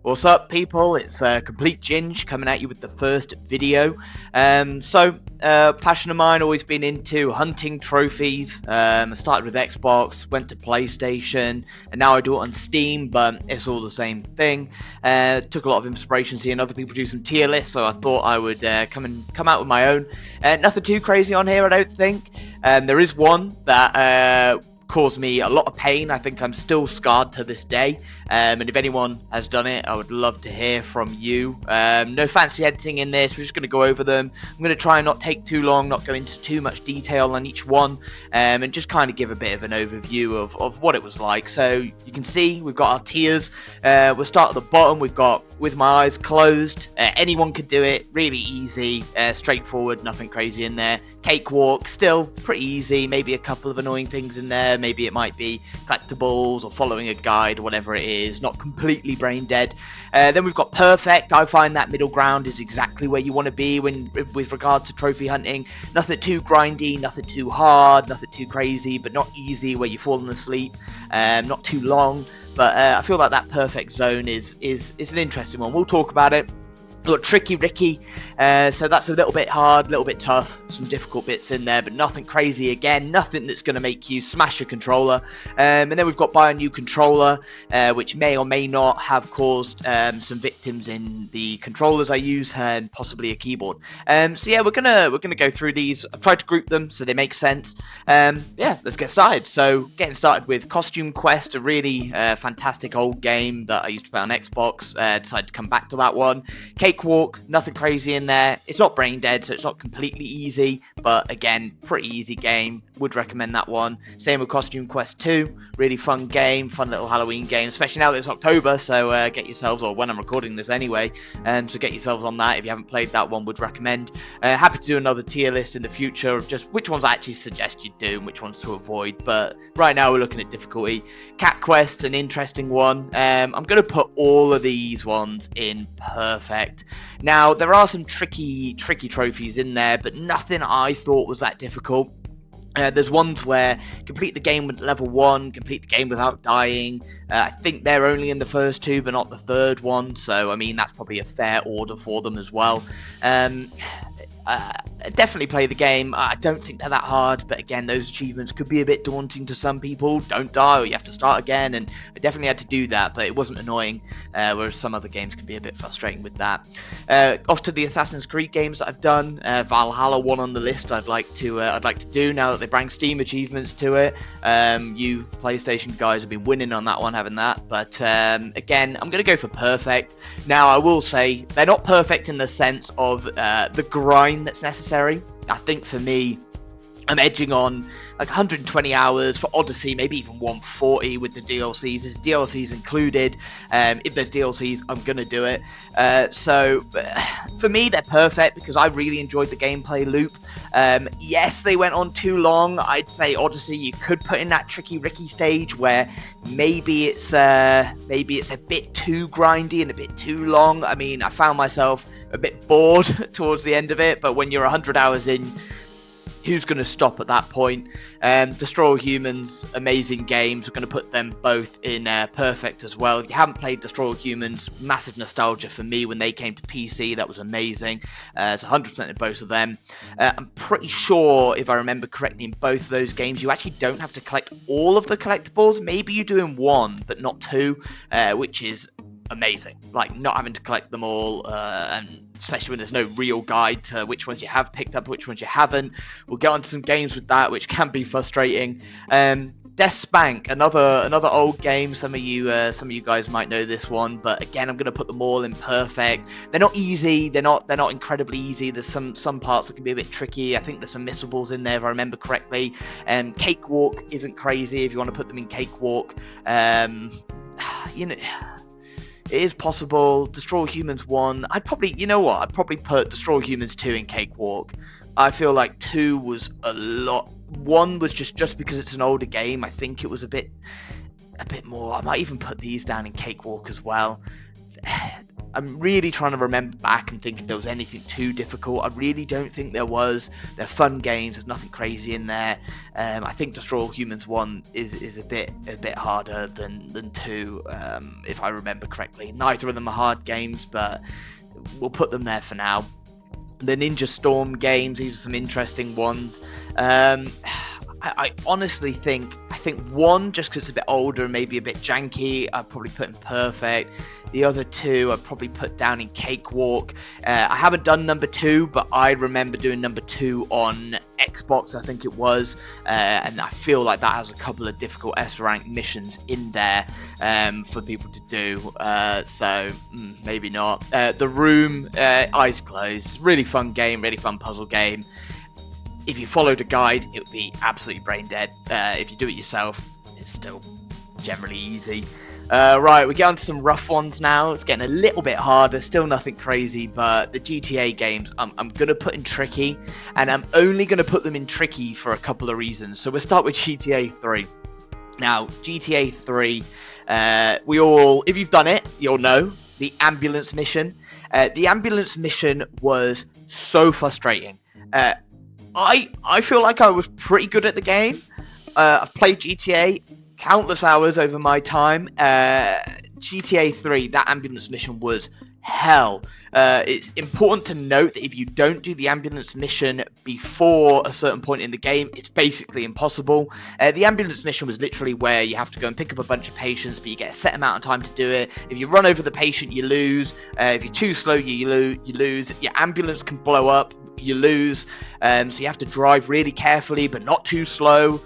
What's up, people? It's Complete Ginge coming at you with the first video. Passion of mine, always been into hunting trophies. I started with Xbox, went to PlayStation, and now I do it on Steam, but it's all the same thing. Took a lot of inspiration seeing other people do some tier lists, so I thought I would come out with my own. Nothing too crazy on here, I don't think. There is one that caused me a lot of pain. I think I'm still scarred to this day, and if anyone has done it, I would love to hear from you. No fancy editing in this, we're just going to go over them. I'm going to try and not take too long, not go into too much detail on each one, and just kind of give a bit of an overview of what it was like. So you can see we've got our tiers. We'll start at the bottom. We've got With My Eyes Closed. Anyone could do it, really easy, straightforward, nothing crazy in there. Cakewalk, still pretty easy, maybe a couple of annoying things in there. Maybe it might be collectibles or following a guide, whatever it is, not completely brain dead. Then we've got Perfect. I find that middle ground is exactly where you want to be with regard to trophy hunting. Nothing too grindy, nothing too hard, nothing too crazy, but not easy where you're falling asleep. Not too long, but I feel like that perfect zone is an interesting one. We'll talk about it. We've got Tricky Ricky, so that's a little bit hard, a little bit tough, some difficult bits in there, but nothing crazy again, nothing that's going to make you smash a controller. And then we've got Buy a New Controller, which may or may not have caused some victims in the controllers I use and possibly a keyboard. So yeah, we're gonna go through these. I've tried to group them so they make sense. Yeah, let's get started. So getting started with Costume Quest, a really fantastic old game that I used to play on Xbox. Decided to come back to that one. Cakewalk, nothing crazy in there. It's not brain dead, so it's not completely easy, but again, pretty easy game. Would recommend that one. Same with Costume Quest 2. Really fun game, fun little Halloween game, especially now that it's October, so get yourselves, or when I'm recording this anyway, so get yourselves on that if you haven't played that one. Would recommend. Happy to do another tier list in the future of just which ones I actually suggest you do and which ones to avoid, but right now we're looking at difficulty. Cat Quest, an interesting one. I'm going to put all of these ones in Perfect. Now, there are some tricky trophies in there, but nothing I thought was that difficult. There's ones where complete the game with level 1, complete the game without dying. I think they're only in the first two, but not the third one. So, I mean, that's probably a fair order for them as well. Definitely play the game. I don't think they're that hard, but again, those achievements could be a bit daunting to some people. Don't die or you have to start again, and I definitely had to do that, but it wasn't annoying, whereas some other games can be a bit frustrating with that. Off to the Assassin's Creed games that I've done. Valhalla, one on the list I'd like to do now that they bring Steam achievements to it. You PlayStation guys have been winning on that one, having that, but again, I'm going to go for Perfect. Now, I will say, they're not perfect in the sense of the grind that's necessary. I think for me, I'm edging on like 120 hours for Odyssey, maybe even 140 with the DLCs. There's DLCs included. If there's DLCs, I'm going to do it. So for me, they're perfect because I really enjoyed the gameplay loop. Yes, they went on too long. I'd say Odyssey, you could put in that Tricky Ricky stage where maybe it's a bit too grindy and a bit too long. I mean, I found myself a bit bored towards the end of it, but when you're 100 hours in, who's going to stop at that point? Destroy All Humans, amazing games. We're going to put them both in Perfect as well. If you haven't played Destroy All Humans, massive nostalgia for me when they came to PC. That was amazing. It's 100% in both of them. I'm pretty sure, if I remember correctly, in both of those games, you actually don't have to collect all of the collectibles. Maybe you do in one, but not two, which is amazing. Like, not having to collect them all, and especially when there's no real guide to which ones you have picked up, which ones you haven't. We'll get on to some games with that, which can be frustrating. Death Spank, another old game. Some of you guys might know this one, but again, I'm going to put them all in Perfect. They're not easy. They're not incredibly easy. There's some parts that can be a bit tricky. I think there's some missables in there if I remember correctly. Cakewalk isn't crazy if you want to put them in Cakewalk. You know, it is possible. Destroy All Humans 1. I'd probably put Destroy All Humans 2 in Cakewalk. I feel like 2 was a lot. 1 was just because it's an older game. I think it was a bit more. I might even put these down in Cakewalk as well. I'm really trying to remember back and think if there was anything too difficult. I really don't think there was. They're fun games. There's nothing crazy in there. I think Destroy All Humans 1 is a bit harder than 2, if I remember correctly. Neither of them are hard games, but we'll put them there for now. The Ninja Storm games, these are some interesting ones. I honestly think 1, just because it's a bit older and maybe a bit janky, I'd probably put in perfect. The other 2 I'd probably put down in cakewalk. I haven't done number 2, but I remember doing number 2 on Xbox, I think it was, and I feel like that has a couple of difficult S-rank missions in there for people to do, so maybe not. The Room, eyes closed, really fun game, really fun puzzle game. If you followed a guide, it would be absolutely brain dead. If you do it yourself, it's still generally easy. Right, we get on to some rough ones now. It's getting a little bit harder, still nothing crazy, but the GTA games, I'm going to put in tricky, and I'm only going to put them in tricky for a couple of reasons. So we'll start with GTA 3. Now, GTA 3, if you've done it, you'll know, the ambulance mission. The ambulance mission was so frustrating. I feel like I was pretty good at the game. I've played GTA countless hours over my time. GTA 3, that ambulance mission was hell. It's important to note that if you don't do the ambulance mission before a certain point in the game, it's basically impossible. The ambulance mission was literally where you have to go and pick up a bunch of patients, but you get a set amount of time to do it. If you run over the patient, you lose. If you're too slow, you lose. Your ambulance can blow up, you lose. So you have to drive really carefully, but not too slow.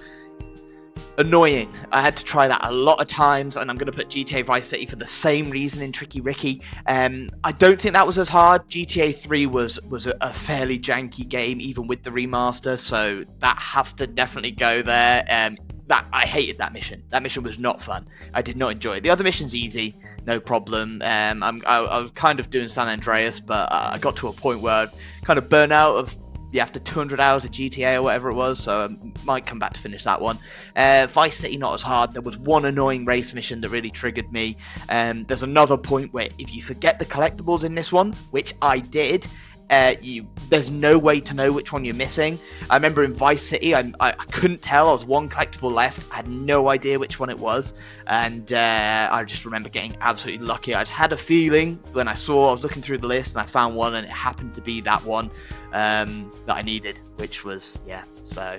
Annoying. I had to try that a lot of times, and I'm going to put GTA Vice City for the same reason in Tricky Ricky. I don't think that was as hard. GTA 3 was a fairly janky game, even with the remaster, so that has to definitely go there. I hated that mission. That mission was not fun. I did not enjoy it. The other mission's easy, no problem. I was kind of doing San Andreas, but I got to a point where I'd kind of burn out of after 200 hours of GTA or whatever it was, so I might come back to finish that one. Vice City, not as hard. There was one annoying race mission that really triggered me. There's another point where if you forget the collectibles in this one, which I did, there's no way to know which one you're missing. I remember in Vice City, I couldn't tell. I was one collectible left. I had no idea which one it was, and I just remember getting absolutely lucky. I had a feeling when I was looking through the list and I found one, and it happened to be that one that I needed, which was, so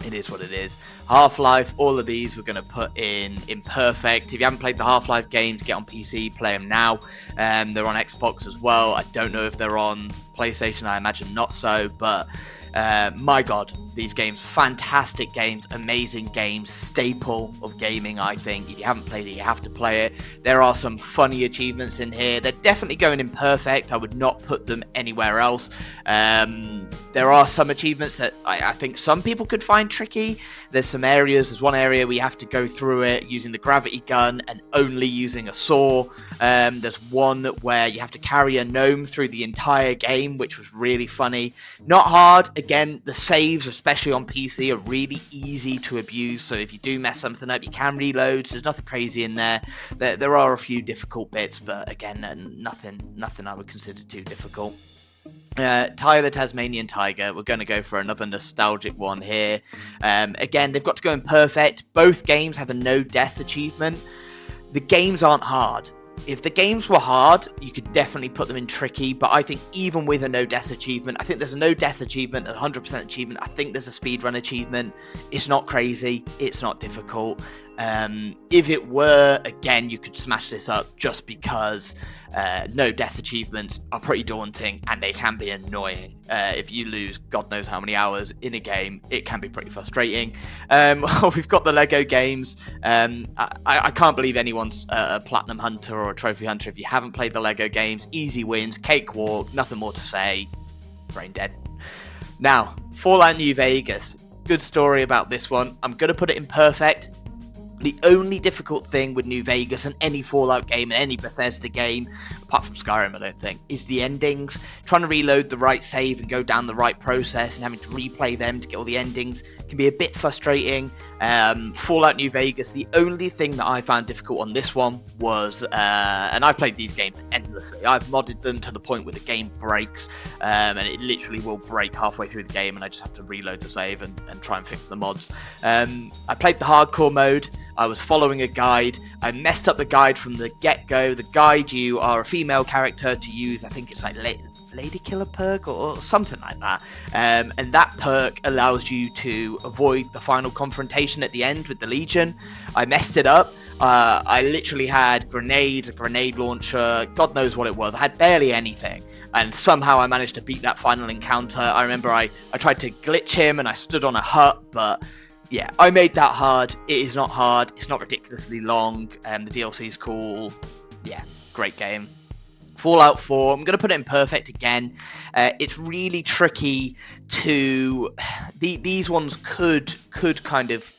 it is what it is. Half-Life, all of these we're going to put in perfect. If you haven't played the Half-Life games, get on PC, play them now. They're on Xbox as well. I don't know if they're on PlayStation, I imagine not so, but my god, these games, fantastic games, amazing games, staple of gaming, I think. If you haven't played it, you have to play it. There are some funny achievements in here. They're definitely going in perfect. I would not put them anywhere else. There are some achievements that I think some people could find tricky. There's one area where you have to go through it using the gravity gun and only using a saw. There's one where you have to carry a gnome through the entire game, which was really funny. Not hard. Again, the saves, especially on PC, are really easy to abuse, so if you do mess something up, you can reload, so there's nothing crazy in there. There are a few difficult bits, but again, nothing I would consider too difficult. Tyre the Tasmanian Tiger, we're going to go for another nostalgic one here. Again, they've got to go in perfect. Both games have a no death achievement. The games aren't hard. If the games were hard, you could definitely put them in tricky, but I think even with a no death achievement, I think there's a no death achievement, a 100% achievement. I think there's a speedrun achievement. It's not crazy, it's not difficult. If it were, again, you could smash this up just because no death achievements are pretty daunting and they can be annoying. If you lose God knows how many hours in a game, it can be pretty frustrating. We've got the Lego games. I can't believe anyone's a platinum hunter or a trophy hunter if you haven't played the Lego games. Easy wins, cakewalk, nothing more to say, brain dead. Now, Fallout New Vegas. Good story about this one. I'm going to put it in perfect. The only difficult thing with New Vegas and any Fallout game and any Bethesda game, apart from Skyrim I don't think, is the endings. Trying to reload the right save and go down the right process and having to replay them to get all the endings can be a bit frustrating. Fallout New Vegas, the only thing that I found difficult on this one was, and I played these games endlessly, endlessly. I've modded them to the point where the game breaks, and it literally will break halfway through the game, and I just have to reload the save and try and fix the mods. I played the hardcore mode. I was following a guide. I messed up the guide from the get-go. The guide, you are a female character to use, I think it's like Lady Killer perk or something like that, and that perk allows you to avoid the final confrontation at the end with the Legion. I messed it up. I literally had grenades, a grenade launcher, God knows what it was. I had barely anything, and somehow I managed to beat that final encounter. I remember I tried to glitch him and I stood on a hut, but yeah, I made that hard. It is not hard. It's not ridiculously long. The DLC is cool. Yeah, great game. Fallout 4, I'm going to put it in perfect again. It's really tricky to... These ones could kind of...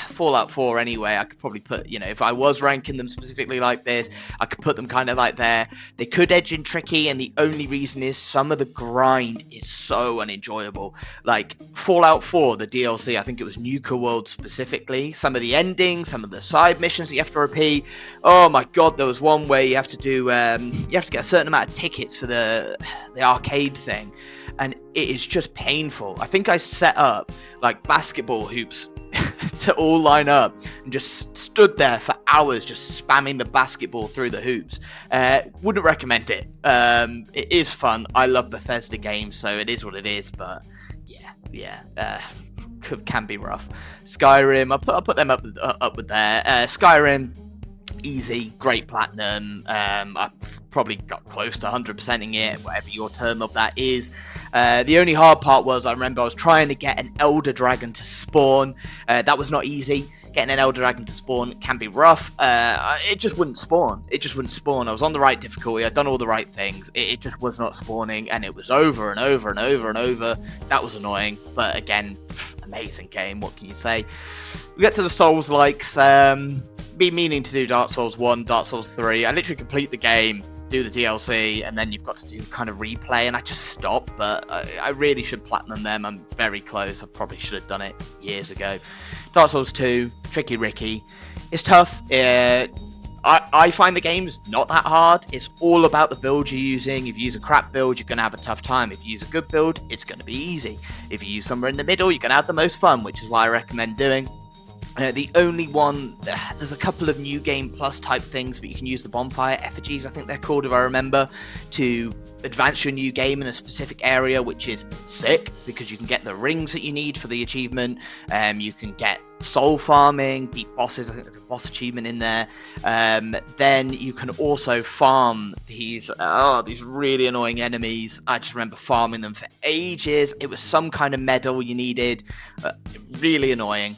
Fallout 4 anyway, I could probably put, if I was ranking them specifically like this, I could put them kind of like there. They could edge in tricky, and the only reason is some of the grind is so unenjoyable. Like Fallout 4, the DLC, I think it was Nuka World specifically, some of the endings, some of the side missions that you have to repeat. Oh my god, there was one where you have to do, you have to get a certain amount of tickets for the arcade thing, and it is just painful. I think I set up like basketball hoops to all line up and just stood there for hours just spamming the basketball through the hoops. Wouldn't recommend it. It is fun. I love Bethesda games, so it is what it is, but can be rough. Skyrim, I'll put them up with there. Skyrim, easy, great platinum. I've probably got close to 100%ing it, whatever your term of that is. The only hard part was, I remember I was trying to get an Elder Dragon to spawn. That was not easy. Getting an Elder Dragon to spawn can be rough. It just wouldn't spawn. I was on the right difficulty. I'd done all the right things. It just was not spawning, and it was over and over and over and over. That was annoying, but again, amazing game. What can you say? We get to the Souls-likes. Been meaning to do Dark Souls 1, Dark Souls 3. I literally complete the game, do the DLC, and then you've got to do kind of replay, and I just stopped, but I really should platinum them. I'm very close. I probably should have done it years ago. Dark Souls 2, Tricky Ricky. It's tough. I find the game's not that hard. It's all about the build you're using. If you use a crap build, you're going to have a tough time. If you use a good build, it's going to be easy. If you use somewhere in the middle, you're going to have the most fun, which is why I recommend doing. The only one, there's a couple of New Game Plus type things, but you can use the bonfire effigies, I think they're called, if I remember, to advance your new game in a specific area, which is sick, because you can get the rings that you need for the achievement. You can get soul farming, beat bosses. I think there's a boss achievement in there. Then you can also farm these really annoying enemies. I just remember farming them for ages. It was some kind of medal you needed. Really annoying.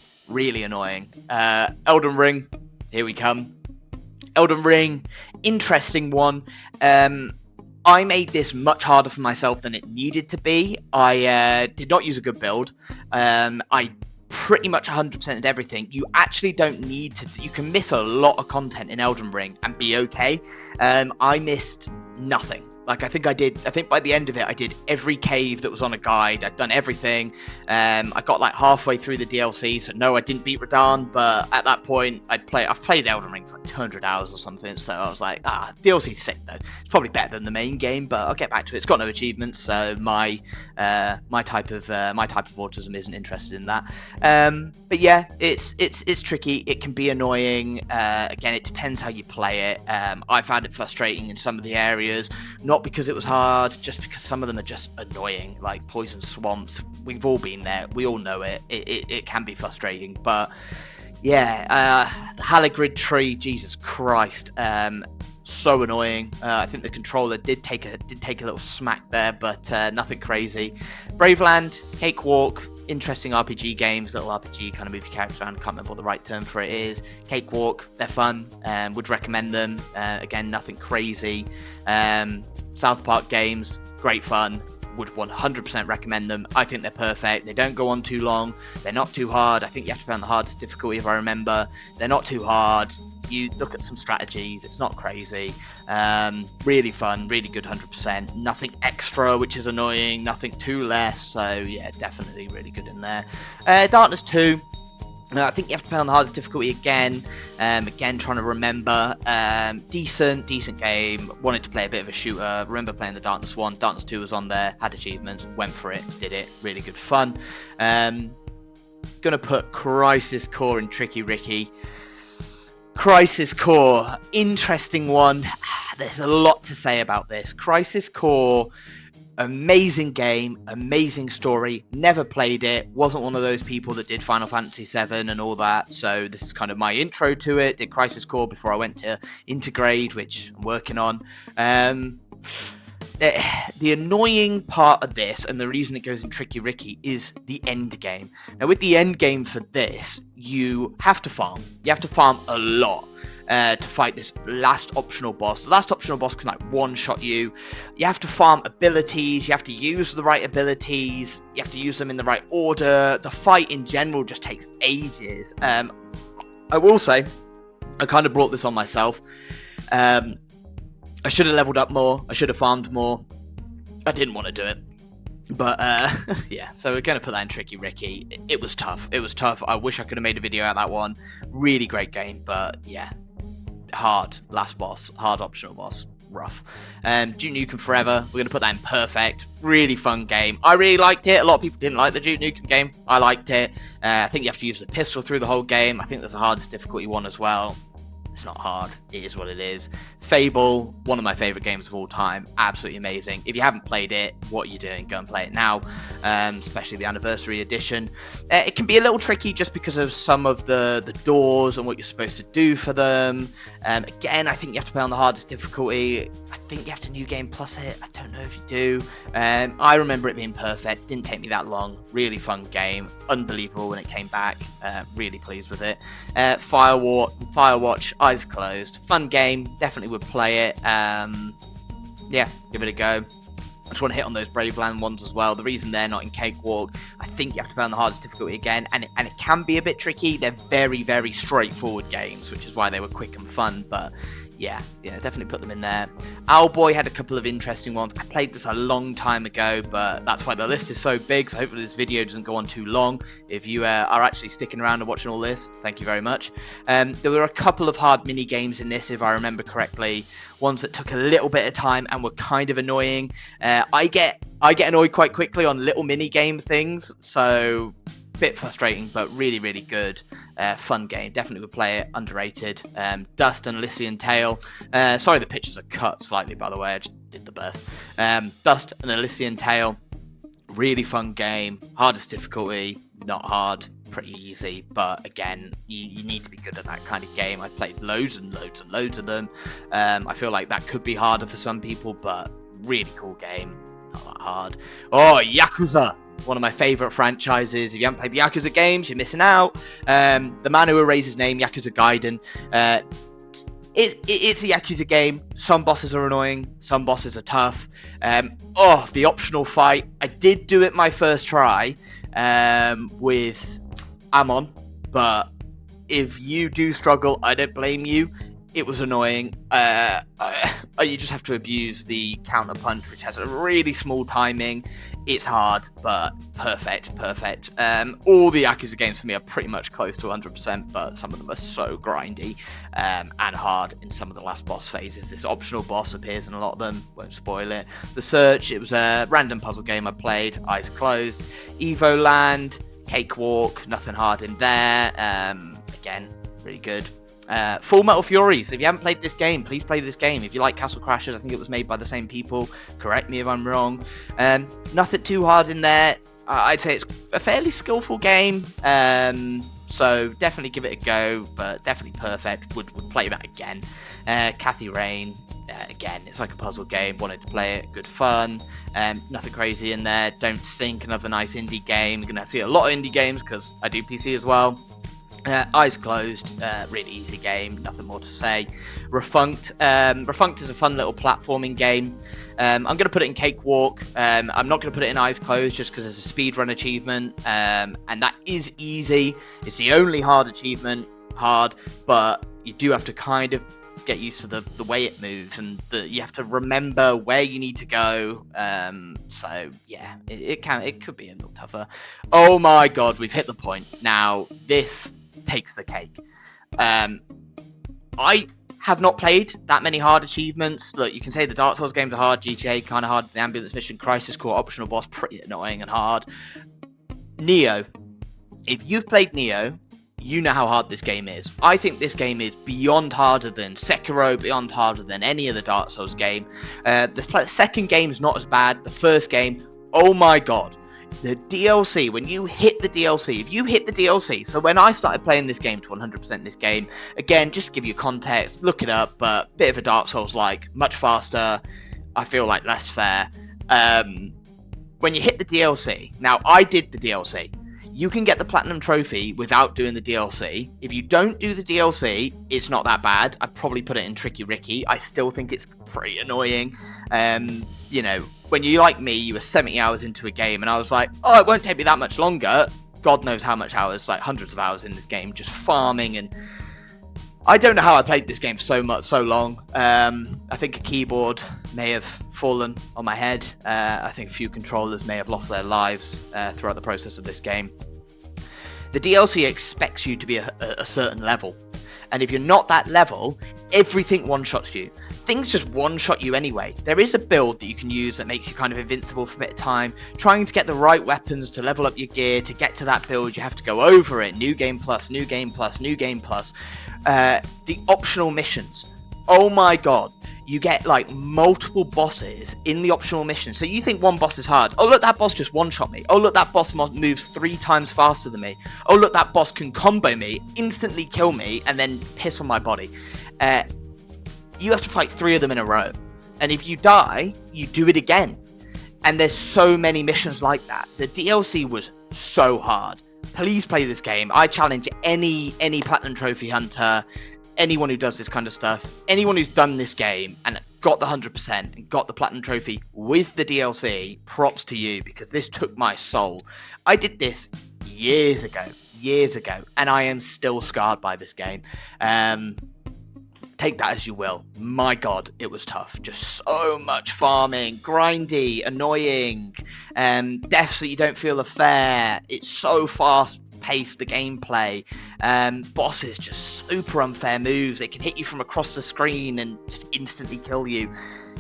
Elden Ring, here we come. Elden Ring, interesting one. I made this much harder for myself than it needed to be. I did not use a good build. I pretty much 100%ed everything. You actually don't need to. You can miss a lot of content in Elden Ring and be okay. I missed nothing. Like, I think by the end of it, I did every cave that was on a guide. I'd done everything. I got like halfway through the DLC, so no, I didn't beat Radahn, but at that point, I've played Elden Ring for like 200 hours or something, so I was like, DLC's sick though. It's probably better than the main game, but I'll get back to it. It's got no achievements, so my type of autism isn't interested in that. But yeah, it's tricky. It can be annoying. Again, it depends how you play it. I found it frustrating in some of the areas. Not because it was hard, just because some of them are just annoying, like poison swamps. We've all been there. We all know it. It can be frustrating, but yeah, the Halagrid tree, Jesus Christ, so annoying. I think the controller did take a little smack there, but nothing crazy. Braveland, Cakewalk, interesting RPG games, little RPG kind of move your character around. I can't remember what the right term for it is. Cakewalk, they're fun. Would recommend them. Again, nothing crazy. South Park games, great fun. Would 100% recommend them. I think they're perfect. They don't go on too long. They're not too hard. I think you have to play on the hardest difficulty, if I remember. They're not too hard. You look at some strategies. It's not crazy. Really fun. Really good 100%. Nothing extra, which is annoying. Nothing too less. So, yeah, definitely really good in there. Darkness 2. I think you have to play on the hardest difficulty again. Again, trying to remember. Decent game. Wanted to play a bit of a shooter. Remember playing the Darkness 1. Darkness 2 was on there. Had achievements. Went for it. Did it. Really good fun. Gonna put Crisis Core in Tricky Ricky. Crisis Core. Interesting one. There's a lot to say about this. Crisis Core. Amazing game, amazing story. Never played it. Wasn't one of those people that did Final Fantasy VII and all that. So this is kind of my intro to it. Did Crisis Core before I went to Intergrade, which I'm working on. The annoying part of this, and the reason it goes in Tricky Ricky, is the end game. Now, with the end game for this, you have to farm. You have to farm a lot. To fight this last optional boss. The last optional boss can like one-shot you. You have to farm abilities, you have to use the right abilities, you have to use them in the right order. The fight in general just takes ages. I will say, I kind of brought this on myself. I should have leveled up more, I should have farmed more. I didn't want to do it. But, yeah, so we're going to put that in Tricky Ricky. It was tough. It was tough. I wish I could have made a video out of that one. Really great game, but yeah. Hard last boss, hard optional boss, rough. Duke Nukem Forever, we're going to put that in perfect. Really fun game. I really liked it. A lot of people didn't like the Duke Nukem game. I liked it. I think you have to use the pistol through the whole game. I think there's a hardest difficulty one as well. It's not hard. It is what it is. Fable, one of my favorite games of all time. Absolutely amazing. If you haven't played it, what are you doing? Go and play it now, especially the anniversary edition. It can be a little tricky just because of some of the doors and what you're supposed to do for them. Again, I think you have to play on the hardest difficulty. I think you have to New Game Plus it. I don't know if you do. I remember it being perfect. Didn't take me that long. Really fun game. Unbelievable when it came back. Really pleased with it. Firewatch, eyes closed. Fun game. Definitely would play it. Yeah, give it a go. I just want to hit on those Braveland ones as well. The reason they're not in Cakewalk, I think you have to play on the hardest difficulty again, and it can be a bit tricky. They're very, very straightforward games, which is why they were quick and fun, but yeah, definitely put them in there. Owlboy had a couple of interesting ones. I played this a long time ago, but that's why the list is so big, so hopefully this video doesn't go on too long. If you are actually sticking around and watching all this, thank you very much. There were a couple of hard mini games in this, if I remember correctly. Ones that took a little bit of time and were kind of annoying. I get annoyed quite quickly on little mini game things, so bit frustrating, but really, really good. Fun game. Definitely would play it. Underrated. Dust and Elysian Tale. Sorry, the pictures are cut slightly, by the way. I just did the best. Dust and Elysian Tale. Really fun game. Hardest difficulty. Not hard. Pretty easy. But again, you need to be good at that kind of game. I've played loads and loads and loads of them. I feel like that could be harder for some people, but really cool game. Not that hard. Oh, Yakuza! One of my favourite franchises. If you haven't played the Yakuza games, you're missing out. The man who erased his name, Yakuza Gaiden. It's a Yakuza game. Some bosses are annoying. Some bosses are tough. The optional fight. I did do it my first try with Amon. But if you do struggle, I don't blame you. It was annoying. You just have to abuse the counter punch, which has a really small timing. It's hard, but perfect. All the Yakuza games for me are pretty much close to 100%, but some of them are so grindy and hard in some of the last boss phases. This optional boss appears in a lot of them, won't spoil it. The Search, it was a random puzzle game I played, eyes closed. Evoland, Cakewalk, nothing hard in there. Again, really good. Full Metal Furies. If you haven't played this game, please play this game. If you like Castle Crashers, I think it was made by the same people. Correct me if I'm wrong. Nothing too hard in there. I'd say it's a fairly skillful game. So definitely give it a go, but definitely perfect. Would play that again. Cathy Rain. Again, it's like a puzzle game. Wanted to play it. Good fun. Nothing crazy in there. Don't Sink. Another nice indie game. You're going to see a lot of indie games because I do PC as well. Eyes Closed, really easy game, nothing more to say. Refunct. Refunct is a fun little platforming game. I'm going to put it in Cakewalk. I'm not going to put it in Eyes Closed just because it's a speedrun achievement, and that is easy. It's the only hard achievement, but you do have to kind of get used to the way it moves, and you have to remember where you need to go. So yeah, it could be a little tougher. Oh my god, we've hit the point now. This takes the cake. I have not played that many hard achievements. Look, you can say the Dark Souls games are hard, GTA kind of hard, the Ambulance Mission, Crisis Core optional boss pretty annoying and hard. Nioh, if you've played Nioh, you know how hard this game is. I think this game is beyond harder than Sekiro, beyond harder than any other Dark Souls game. The second game's not as bad. The first game, oh my god. The DLC, when you hit the DLC, if you hit the DLC, so when I started playing this game to 100% this game, again, just to give you context, look it up, but bit of a Dark Souls-like, much faster, I feel like less fair. When you hit the DLC, now I did the DLC, you can get the Platinum Trophy without doing the DLC. If you don't do the DLC, it's not that bad. I'd probably put it in Tricky Ricky. I still think it's pretty annoying. You know, when you like me, you were 70 hours into a game, and I was like, oh, it won't take me that much longer. God knows how much hours, like hundreds of hours in this game, just farming, and I don't know how I played this game so long. I think a keyboard may have fallen on my head. I think a few controllers may have lost their lives throughout the process of this game. The DLC expects you to be a certain level, and if you're not that level, everything one-shots you. Things just one-shot you anyway. There is a build that you can use that makes you kind of invincible for a bit of time. Trying to get the right weapons to level up your gear, to get to that build, you have to go over it. New game plus, new game plus, new game plus. The optional missions. Oh my god. You get like multiple bosses in the optional mission. So you think one boss is hard. Oh look, that boss just one-shot me. Oh look, that boss moves 3 times faster than me. Oh look, that boss can combo me, instantly kill me, and then piss on my body. You have to fight 3 of them in a row. And if you die, you do it again. And there's so many missions like that. The DLC was so hard. Please play this game. I challenge any Platinum Trophy hunter, anyone who does this kind of stuff, anyone who's done this game and got the 100% and got the Platinum Trophy with the DLC, props to you, because this took my soul. I did this years ago, and I am still scarred by this game. Take that as you will. My god, it was tough. Just so much farming, grindy, annoying, deaths that you don't feel are fair. It's so fast paced, the gameplay. Bosses, just super unfair moves. They can hit you from across the screen and just instantly kill you.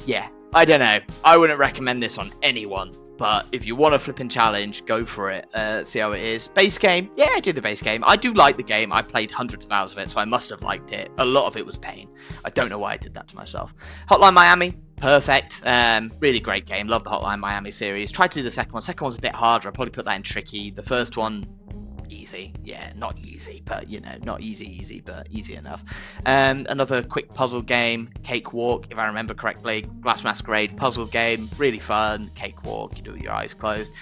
Yeah, I don't know. I wouldn't recommend this on anyone. But if you want a flipping challenge, go for it. See how it is. Base game? Yeah, I do the base game. I do like the game. I played hundreds of hours of it, so I must have liked it. A lot of it was pain. I don't know why I did that to myself. Hotline Miami? Perfect. Really great game. Love the Hotline Miami series. Tried to do the second one. Second one's a bit harder. I'll probably put that in tricky. The first one, easy. Yeah, not easy, but you know, not easy, but easy enough. Another quick puzzle game, Cakewalk, if I remember correctly. Glass Masquerade puzzle game, really fun. Cakewalk, you do it with your eyes closed.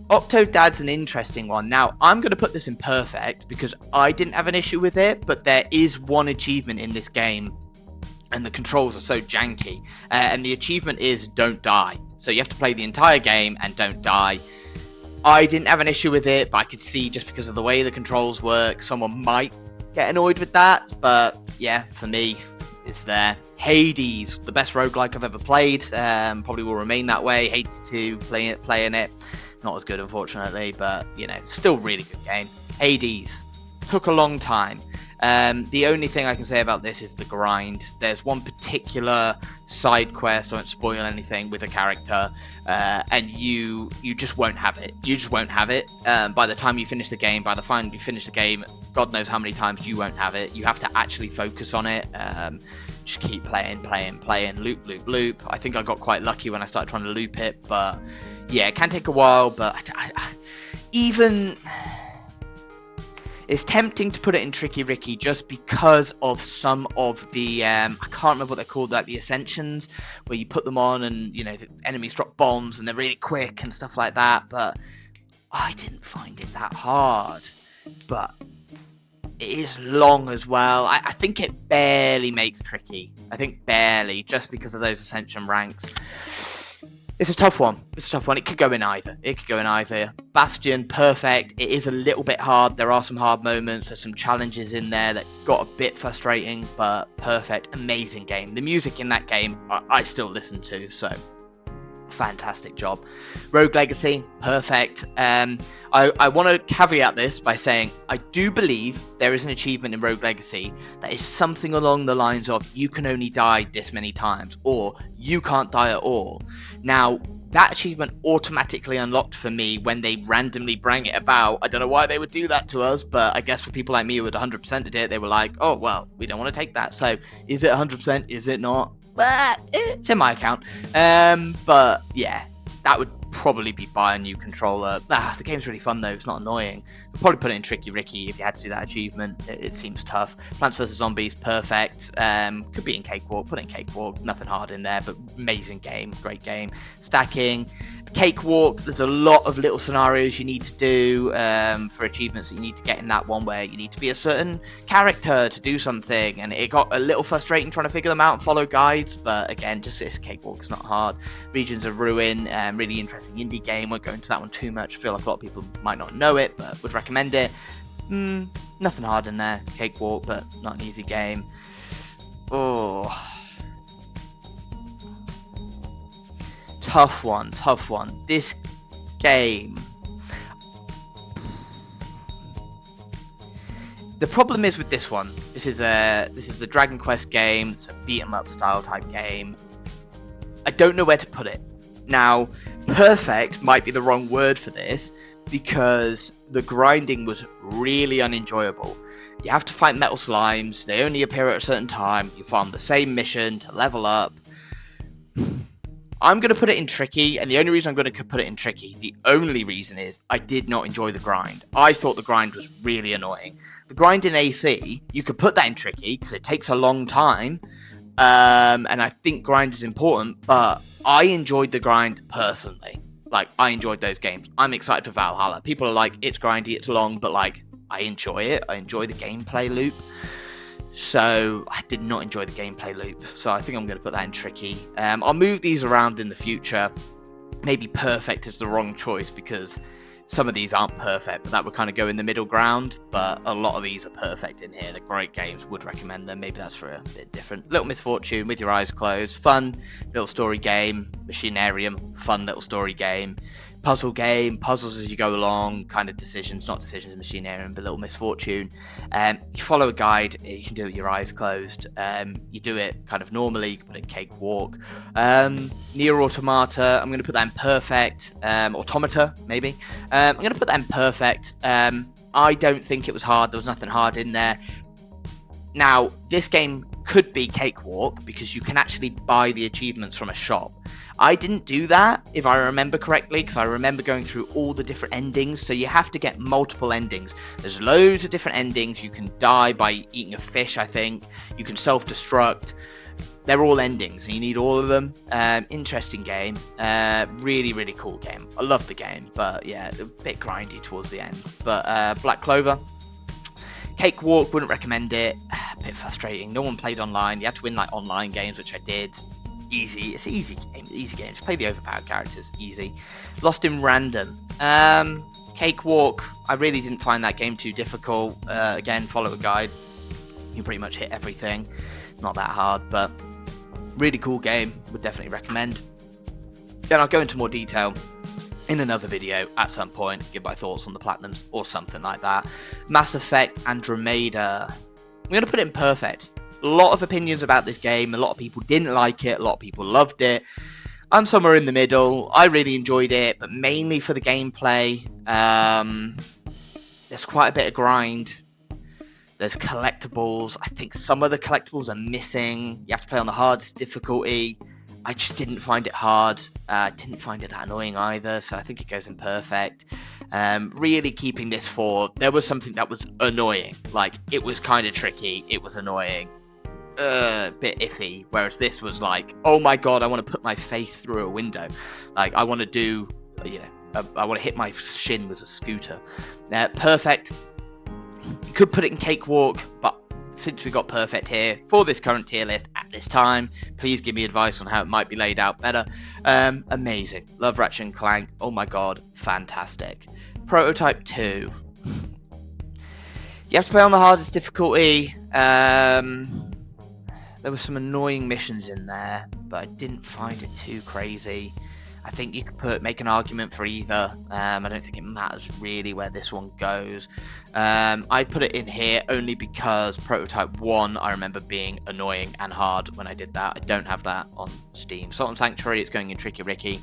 Octodad's an interesting one. Now, I'm going to put this in perfect because I didn't have an issue with it, but there is one achievement in this game, and the controls are so janky. And the achievement is don't die. So you have to play the entire game and don't die. I didn't have an issue with it, but I could see just because of the way the controls work, someone might get annoyed with that. But yeah, for me, it's there. Hades, the best roguelike I've ever played. Probably will remain that way. Hades 2, playing it. Not as good, unfortunately, but, you know, still really good game. Hades. Took a long time. The only thing I can say about this is the grind. There's one particular side quest, I won't spoil anything, with a character, and you just won't have it. You just won't have it. By the time you finish the game, God knows how many times you won't have it. You have to actually focus on it. Just keep playing, loop. I think I got quite lucky when I started trying to loop it, but yeah, it can take a while, but even... It's tempting to put it in Tricky Ricky just because of some of the, I can't remember what they're called, like the Ascensions, where you put them on and, you know, the enemies drop bombs and they're really quick and stuff like that, but I didn't find it that hard. But it is long as well. I think it barely makes Tricky. I think barely, just because of those Ascension ranks. It's a tough one. It could go in either. Bastion, perfect. It is a little bit hard. There are some hard moments. There's some challenges in there that got a bit frustrating, but perfect. Amazing game. The music in that game, I still listen to, so fantastic job. Rogue Legacy, perfect. I want to caveat this by saying I do believe there is an achievement in Rogue Legacy that is something along the lines of you can only die this many times, or you can't die at all. Now, that achievement automatically unlocked for me when they randomly bring it about. I don't know why they would do that to us, but I guess for people like me who had 100%ed it, they were like, oh, well, we don't want to take that. So, is it 100%? Is it not? It's in my account. But, yeah, that would probably be buy a new controller. The game's really fun, though. It's not annoying. You'd probably put it in Tricky Ricky if you had to do that achievement. It seems tough. Plants vs. Zombies, perfect. Could be in Cakewalk. Put it in Cakewalk. Nothing hard in there, but amazing game. Great game. Stacking. Cakewalk, there's a lot of little scenarios you need to do for achievements that you need to get in that one, where you need to be a certain character to do something, and it got a little frustrating trying to figure them out and follow guides, but again, just it's Cakewalk, it's not hard. Regions of Ruin, really interesting indie game. Won't go into that one too much. I feel like a lot of people might not know it, but would recommend it. Nothing hard in there. Cakewalk, but not an easy game. Tough one. This game. The problem is with this one. This is a Dragon Quest game. It's a beat 'em up style type game. I don't know where to put it. Now, perfect might be the wrong word for this, because the grinding was really unenjoyable. You have to fight metal slimes. They only appear at a certain time. You farm the same mission to level up. I'm going to put it in Tricky, and the only reason I'm going to put it in Tricky, the only reason is I did not enjoy the grind. I thought the grind was really annoying. The grind in AC, you could put that in Tricky, because it takes a long time, and I think grind is important, but I enjoyed the grind personally. Like, I enjoyed those games. I'm excited for Valhalla. People are like, it's grindy, it's long, but like, I enjoy it. I enjoy the gameplay loop. So I did not enjoy the gameplay loop, so I think I'm going to put that in Tricky. I'll move these around in the future. Maybe perfect is the wrong choice, because some of these aren't perfect, but that would kind of go in the middle ground. But a lot of these are perfect in here. They're great games, would recommend them. Maybe that's for a bit different. Little Misfortune, With Your Eyes Closed, fun little story game. Machinarium, fun little story game. Puzzle game, puzzles as you go along, kind of decisions, not decisions, Machinarium, but Little Misfortune. You follow a guide, you can do it with your eyes closed. You do it kind of normally, you can put it in Cakewalk. Nier Automata, I'm going to put that in perfect. Automata, maybe. I'm going to put that in perfect. I don't think it was hard, there was nothing hard in there. Now, this game could be Cakewalk, because you can actually buy the achievements from a shop. I didn't do that, if I remember correctly, because I remember going through all the different endings, so you have to get multiple endings. There's loads of different endings. You can die by eating a fish, I think. You can self-destruct. They're all endings, and you need all of them. Interesting game. Really, really cool game. I love the game, but yeah, a bit grindy towards the end. But Black Clover. Cakewalk, wouldn't recommend it. A bit frustrating. No one played online. You had to win like online games, which I did. Easy. It's an easy game. Just play the overpowered characters. Easy. Lost in Random. Cakewalk. I really didn't find that game too difficult. Again, follow a guide. You pretty much hit everything. Not that hard, but really cool game. Would definitely recommend. Then I'll go into more detail in another video at some point. Give my thoughts on the Platinums or something like that. Mass Effect Andromeda. I'm going to put it in perfect. A lot of opinions about this game. A lot of people didn't like it. A lot of people loved it. I'm somewhere in the middle. I really enjoyed it, but mainly for the gameplay. There's quite a bit of grind. There's collectibles. I think some of the collectibles are missing. You have to play on the hardest difficulty. I just didn't find it hard. Didn't find it that annoying either, so I think it goes in perfect. Really keeping this for, there was something that was annoying. Like, it was kind of tricky. It was annoying. Bit iffy, whereas this was like, oh my god, I want to put my face through a window. Like, I want to do, I want to hit my shin with a scooter. Perfect. You could put it in Cakewalk, but since we got perfect here for this current tier list at this time, please give me advice on how it might be laid out better. Amazing. Love Ratchet and Clank. Oh my god, fantastic. Prototype 2. You have to play on the hardest difficulty. There were some annoying missions in there, but I didn't find it too crazy. I think you could make an argument for either. I don't think it matters really where this one goes. I'd put it in here only because Prototype 1 I remember being annoying and hard when I did that. I don't have that on Steam. Salt and Sanctuary, it's going in Tricky Ricky.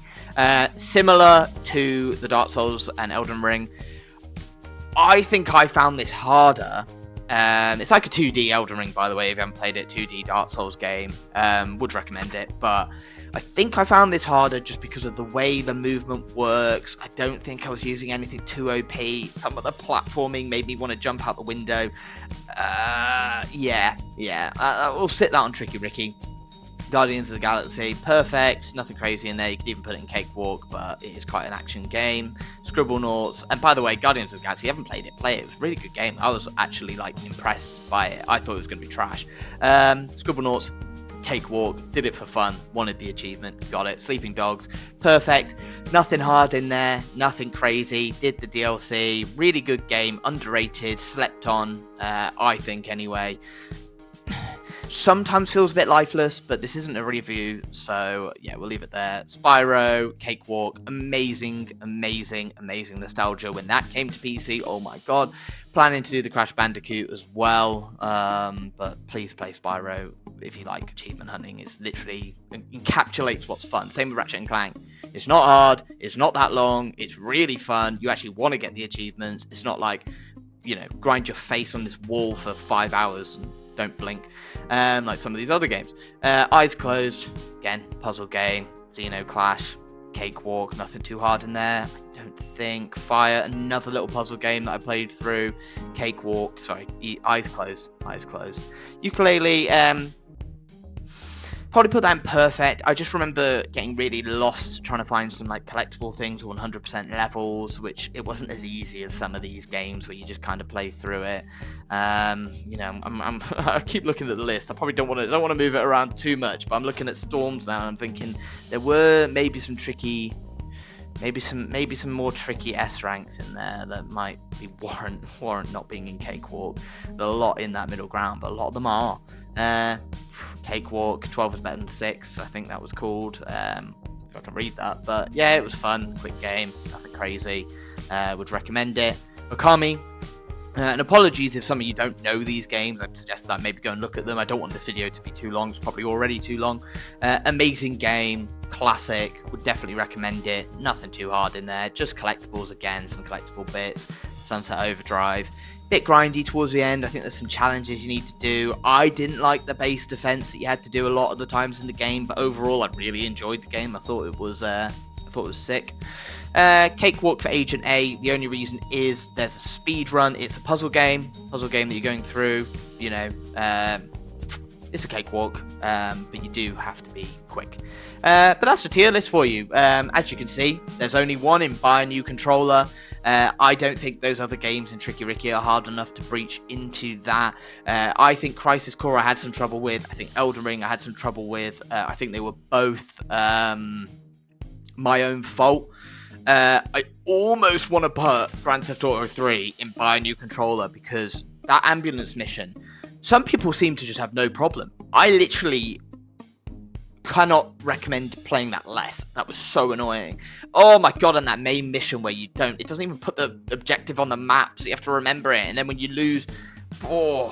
Similar to the Dark Souls and Elden Ring, I think I found this harder. It's like a 2D Elden Ring, by the way, if you haven't played it, 2D Dark Souls game. Would recommend it, but I think I found this harder just because of the way the movement works. I don't think I was using anything too OP. Some of the platforming made me want to jump out the window. We'll sit that on Tricky Ricky. Guardians of the Galaxy, perfect, nothing crazy in there. You could even put it in Cakewalk, but it is quite an action game. Scribblenauts, and by the way, Guardians of the Galaxy, you haven't played it, play it. It was a really good game. I was actually like impressed by it. I thought it was going to be trash. Scribblenauts, Cakewalk, did it for fun, wanted the achievement, got it. Sleeping Dogs, perfect, nothing hard in there, nothing crazy, did the DLC, really good game, underrated, slept on, I think anyway. Sometimes feels a bit lifeless, but this isn't a review, so yeah, we'll leave it there. Spyro, Cakewalk, amazing nostalgia when that came to PC. Oh my god, planning to do the Crash Bandicoot as well, but please play Spyro if you like achievement hunting. It's literally encapsulates what's fun. Same with Ratchet and Clank. It's not hard, it's not that long, it's really fun. You actually want to get the achievements. It's not like, you know, grind your face on this wall for 5 hours and don't blink, like some of these other games. Eyes Closed, again, puzzle game. Xenoclash, Cakewalk, nothing too hard in there, I don't think. Fire, another little puzzle game that I played through. Cakewalk, sorry, Eyes Closed. Yooka-Laylee, probably put that in perfect. I just remember getting really lost trying to find some like collectible things or 100% levels, which it wasn't as easy as some of these games where you just kind of play through it. You know, I keep looking at the list. I probably don't want to move it around too much, but I'm looking at Storms now and I'm thinking there were maybe some tricky, maybe some more tricky S ranks in there that might be warrant not being in Cakewalk. There's a lot in that middle ground, but a lot of them are. Cakewalk, 12 is better than 6, I think that was called, if I can read that, but yeah, it was fun, quick game, nothing crazy, would recommend it. Okami, and apologies if some of you don't know these games, I'd suggest that maybe go and look at them. I don't want this video to be too long, it's probably already too long. Amazing game, classic, would definitely recommend it, nothing too hard in there, just collectibles again, some collectible bits. Sunset Overdrive, bit grindy towards the end. I think there's some challenges you need to do. I didn't like the base defense that you had to do a lot of the times in the game, but overall I really enjoyed the game. I thought it was sick. Cakewalk for Agent A, the only reason is there's a speed run. It's a puzzle game that you're going through, you know. It's a Cakewalk, but you do have to be quick. But that's the tier list for you. As you can see, there's only one in Buy a New Controller. I don't think those other games in Tricky Ricky are hard enough to breach into that. I think Crisis Core I had some trouble with. I think Elden Ring I had some trouble with. I think they were both my own fault. I almost want to put Grand Theft Auto 3 in Buy a New Controller because that ambulance mission, some people seem to just have no problem. I literally cannot recommend playing that less. That was so annoying. Oh my god, and that main mission where it doesn't even put the objective on the map, so you have to remember it, and then when you lose, I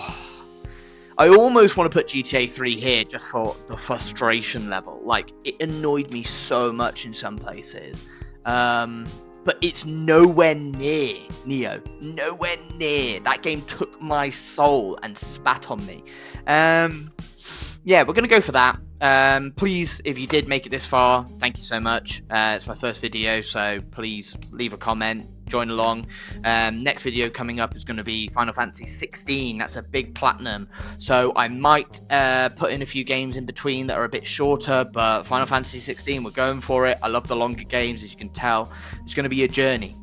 almost want to put GTA 3 here just for the frustration level. Like, it annoyed me so much in some places. But it's nowhere near Neo. Nowhere near. That game took my soul and spat on me. Yeah, we're going to go for that. Please, if you did make it this far, thank you so much. It's my first video, so please leave a comment, join along. Next video coming up is going to be Final Fantasy 16. That's a big platinum, so I might put in a few games in between that are a bit shorter, but Final Fantasy 16, we're going for it. I love the longer games, as you can tell. It's going to be a journey.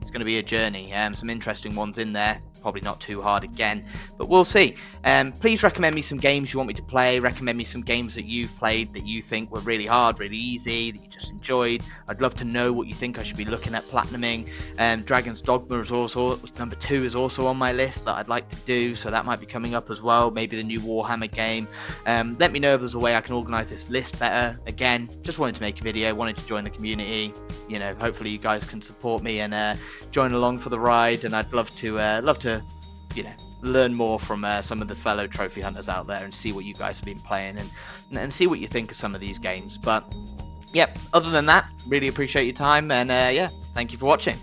Some interesting ones in there. probably not too hard again, but we'll see. Please recommend me some games you want me to play. Recommend me some games that you've played that you think were really hard, really easy, that you just enjoyed. I'd love to know what you think I should be looking at platinuming. Dragon's Dogma is also number 2 is also on my list that I'd like to do, so that might be coming up as well. Maybe the new Warhammer game. Let me know if there's a way I can organise this list better. Again, just wanted to make a video, wanted to join the community. You know, hopefully you guys can support me and join along for the ride. And I'd love to, you know, learn more from some of the fellow trophy hunters out there and see what you guys have been playing and see what you think of some of these games. But yep, other than that, really appreciate your time, and yeah, thank you for watching.